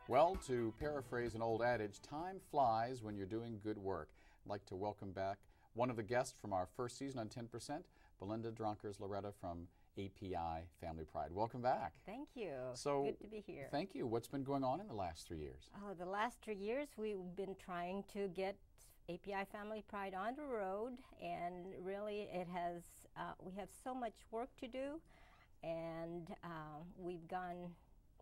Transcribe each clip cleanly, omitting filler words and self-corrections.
Well, to paraphrase an old adage, time flies when you're doing good work. I'd like to welcome back one of the guests from our first season on 10%, Belinda Dronkers-Laureta from API Family Pride. Welcome back. Thank you. So, good to be here. Thank you. What's been going on in the last 3 years? Oh, the last 3 years we've been trying to get API Family Pride on the road, and really it has. We have so much work to do, and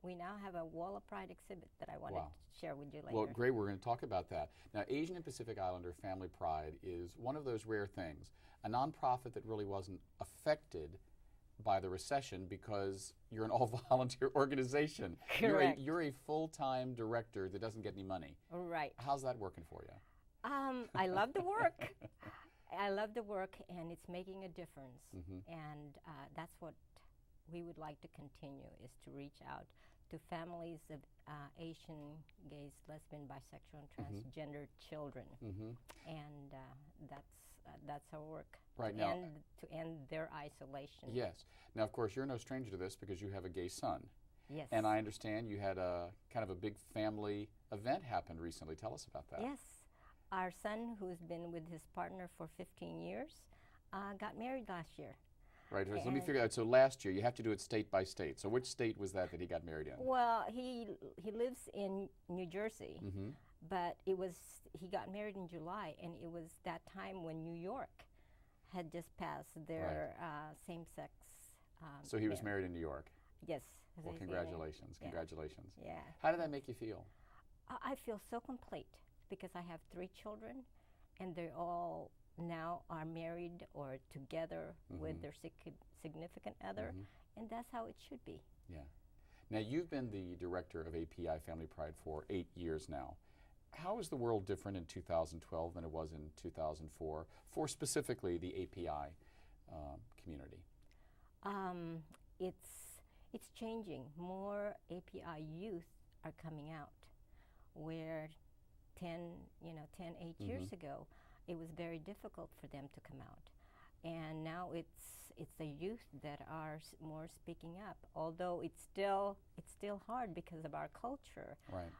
we now have a Wall of Pride exhibit that I wanted to share with you later. Well, great. We're going to talk about that. Now, Asian and Pacific Islander Family Pride is one of those rare things, a nonprofit that really wasn't affected by the recession because you're an all-volunteer organization. Correct. You're a full-time director that doesn't get any money. Right. How's that working for you? I love the work. I love the work, and it's making a difference. And that's what we would like to continue, is to reach out to families of Asian, gays, lesbian, bisexual, and transgender children. And that's our work. Right now, to end their isolation. Yes. Now, of course, you're no stranger to this because you have a gay son. Yes. And I understand you had a kind of a big family event happen recently. Tell us about that. Yes. Our son, who's been with his partner for 15 years, got married last year. Right. So let me figure out. So last year, you have to do it state by state. So which state was that he got married in? Well, he lives in New Jersey, but he got married in July, and it was that time when New York had just passed their same-sex. So he was married in New York. Yes. Well, congratulations! Congratulations. Yeah. How did that make you feel? I feel so complete because I have 3 children, and they all now are married or together with their significant other, and that's how it should be. Yeah. Now, you've been the director of API Family Pride for 8 years now. How is the world different in 2012 than it was in 2004 for specifically the API community? It's changing. More API youth are coming out, where 8 years ago, it was very difficult for them to come out. And now it's the youth that are more speaking up, although it's still hard because of our culture. Right.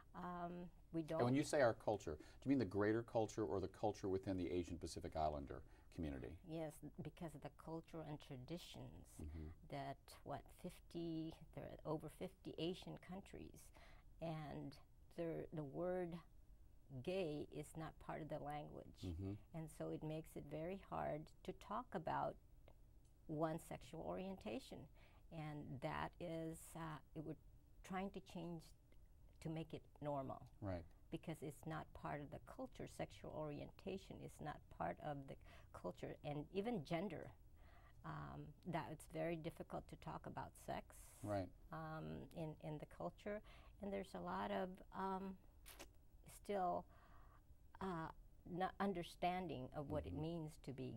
We don't. And when you say our culture, do you mean the greater culture or the culture within the Asian Pacific Islander community? Yes, because of the culture and traditions that there are over 50 Asian countries, and the word gay is not part of the language, and so it makes it very hard to talk about one's sexual orientation, and that is we're trying to change to make it normal. Right. Because it's not part of the culture. Sexual orientation is not part of the culture, and even gender. That it's very difficult to talk about sex. Right. In the culture, and there's a lot of still not understanding of what it means to be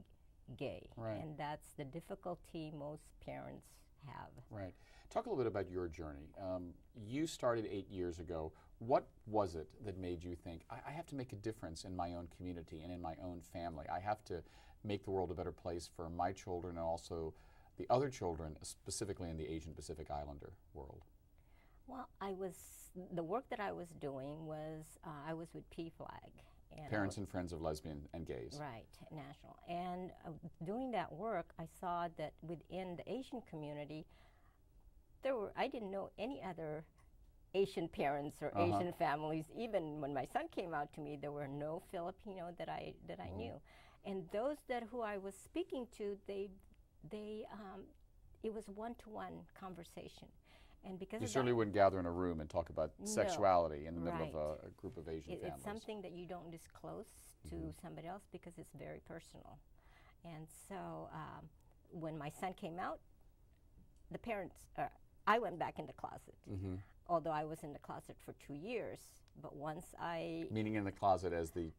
gay. Right. And that's the difficulty most parents have. Right. Talk a little bit about your journey. You started 8 years ago. What was it that made you think, I have to make a difference in my own community and in my own family? I have to make the world a better place for my children and also the other children, specifically in the Asian Pacific Islander world. Well, the work that I was doing was, I was with PFLAG. Parents and Friends of Lesbian and Gays. Right, national. And doing that work, I saw that within the Asian community, I didn't know any other Asian parents or Asian families. Even when my son came out to me, there were no Filipino that I knew. And those who I was speaking to, it was one-to-one conversation. And because you certainly wouldn't gather in a room and talk about sexuality in the middle of a group of Asian families. It's something that you don't disclose to somebody else because it's very personal. And so when my son came out, the parents, I went back in the closet. Although I was in the closet for 2 years, but once I... Meaning in the closet as the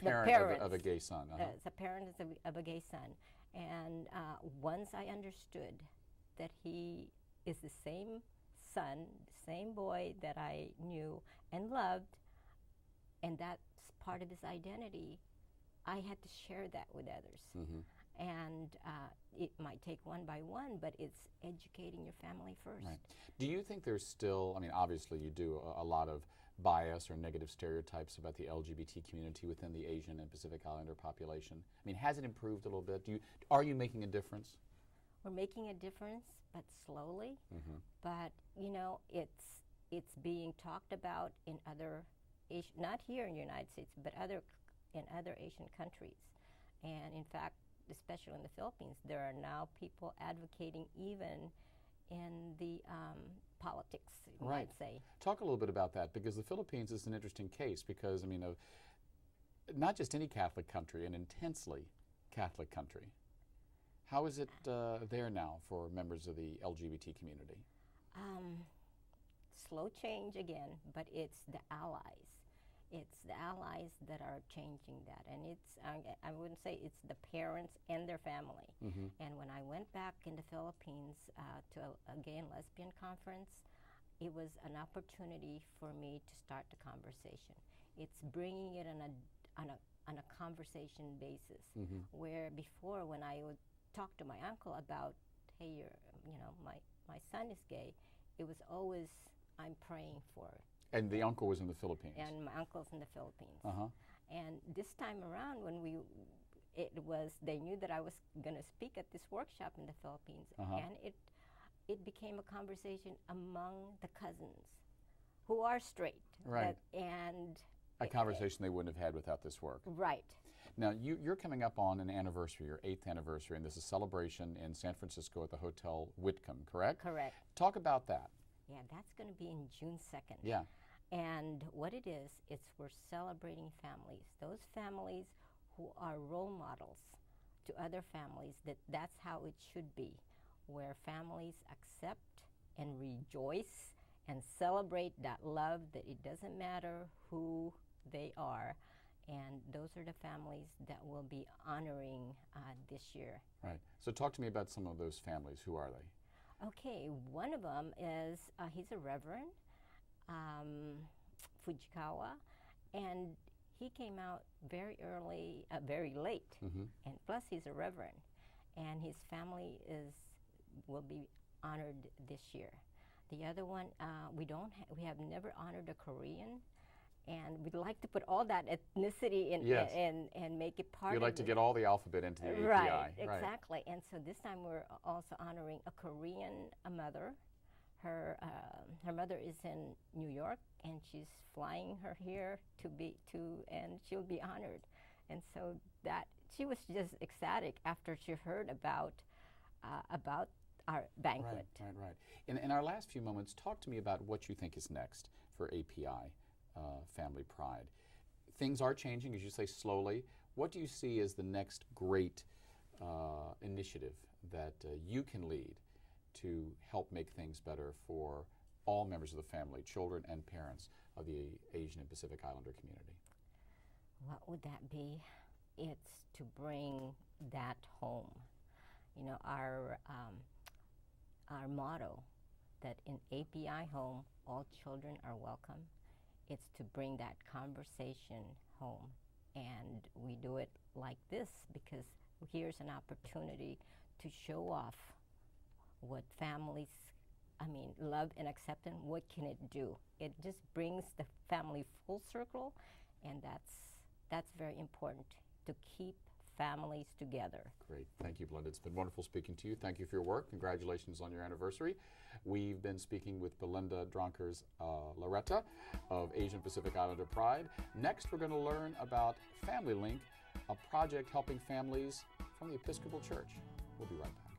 parent of a gay son. As a parent of a gay son. And once I understood that he is the same son, the same boy that I knew and loved, and that's part of his identity, I had to share that with others. And it might take one by one, but it's educating your family first. Right. Do you think there's still, I mean, obviously you do a lot of bias or negative stereotypes about the LGBT community within the Asian and Pacific Islander population? I mean, has it improved a little bit? Are you making a difference? We're making a difference, but slowly. Mm-hmm. But you know, it's being talked about in other, not here in the United States, but in other Asian countries. And in fact, especially in the Philippines, there are now people advocating even in the politics, you Right. might say. Talk a little bit about that, because the Philippines is an interesting case, because, I mean, not just any Catholic country, an intensely Catholic country. How is it there now for members of the LGBT community? Slow change again, but it's the allies. It's the allies that are changing that. And it's, I wouldn't say it's the parents and their family. Mm-hmm. And when I went back in the Philippines to a gay and lesbian conference, it was an opportunity for me to start the conversation. It's bringing it on a conversation basis, Mm-hmm. where before when I would talk to my uncle about, hey, my son is gay, it was always, I'm praying for it. And the uncle was in the Philippines. And my uncle's in the Philippines. Uh-huh. And this time around, when they knew that I was going to speak at this workshop in the Philippines, Uh-huh. and it became a conversation among the cousins who are straight. Right. A it- conversation they wouldn't have had without this work. Right. Now, you're coming up on an anniversary, your 8th anniversary, and this is a celebration in San Francisco at the Hotel Whitcomb, correct? Correct. Talk about that. Yeah, that's going to be in June 2nd. Yeah. And what it is, we're celebrating families. Those families who are role models to other families, that's how it should be, where families accept and rejoice and celebrate that love, that it doesn't matter who they are. And those are the families that we'll be honoring this year. Right. So talk to me about some of those families. Who are they? Okay, one of them is, he's a reverend, Fujikawa, and he came out very early, very late, Mm-hmm. and plus he's a reverend, and his family will be honored this year. The other one, we have never honored a Korean, and we'd like to put all that ethnicity in Yes. and make it part You'd of like to it. get all the alphabet into the API. Right, exactly. And so this time we're also honoring a Korean mother. Her mother is in New York, and she's flying her here and she'll be honored. And so that she was just ecstatic after she heard about our banquet. Right. In our last few moments, talk to me about what you think is next for API Family Pride. Things are changing, as you say, slowly. What do you see as the next great initiative that you can lead to help make things better for all members of the family, children and parents of the Asian and Pacific Islander community? What would that be? It's to bring that home. You know, our motto that in API home, all children are welcome. It's to bring that conversation home. And we do it like this because here's an opportunity to show off what families, love and acceptance, what can it do? It just brings the family full circle, and that's very important, to keep families together. Great. Thank you, Belinda. It's been wonderful speaking to you. Thank you for your work. Congratulations on your anniversary. We've been speaking with Belinda Dronkers-Laureta of Asian Pacific Islander Pride. Next, we're going to learn about Family Link, a project helping families from the Episcopal Church. We'll be right back.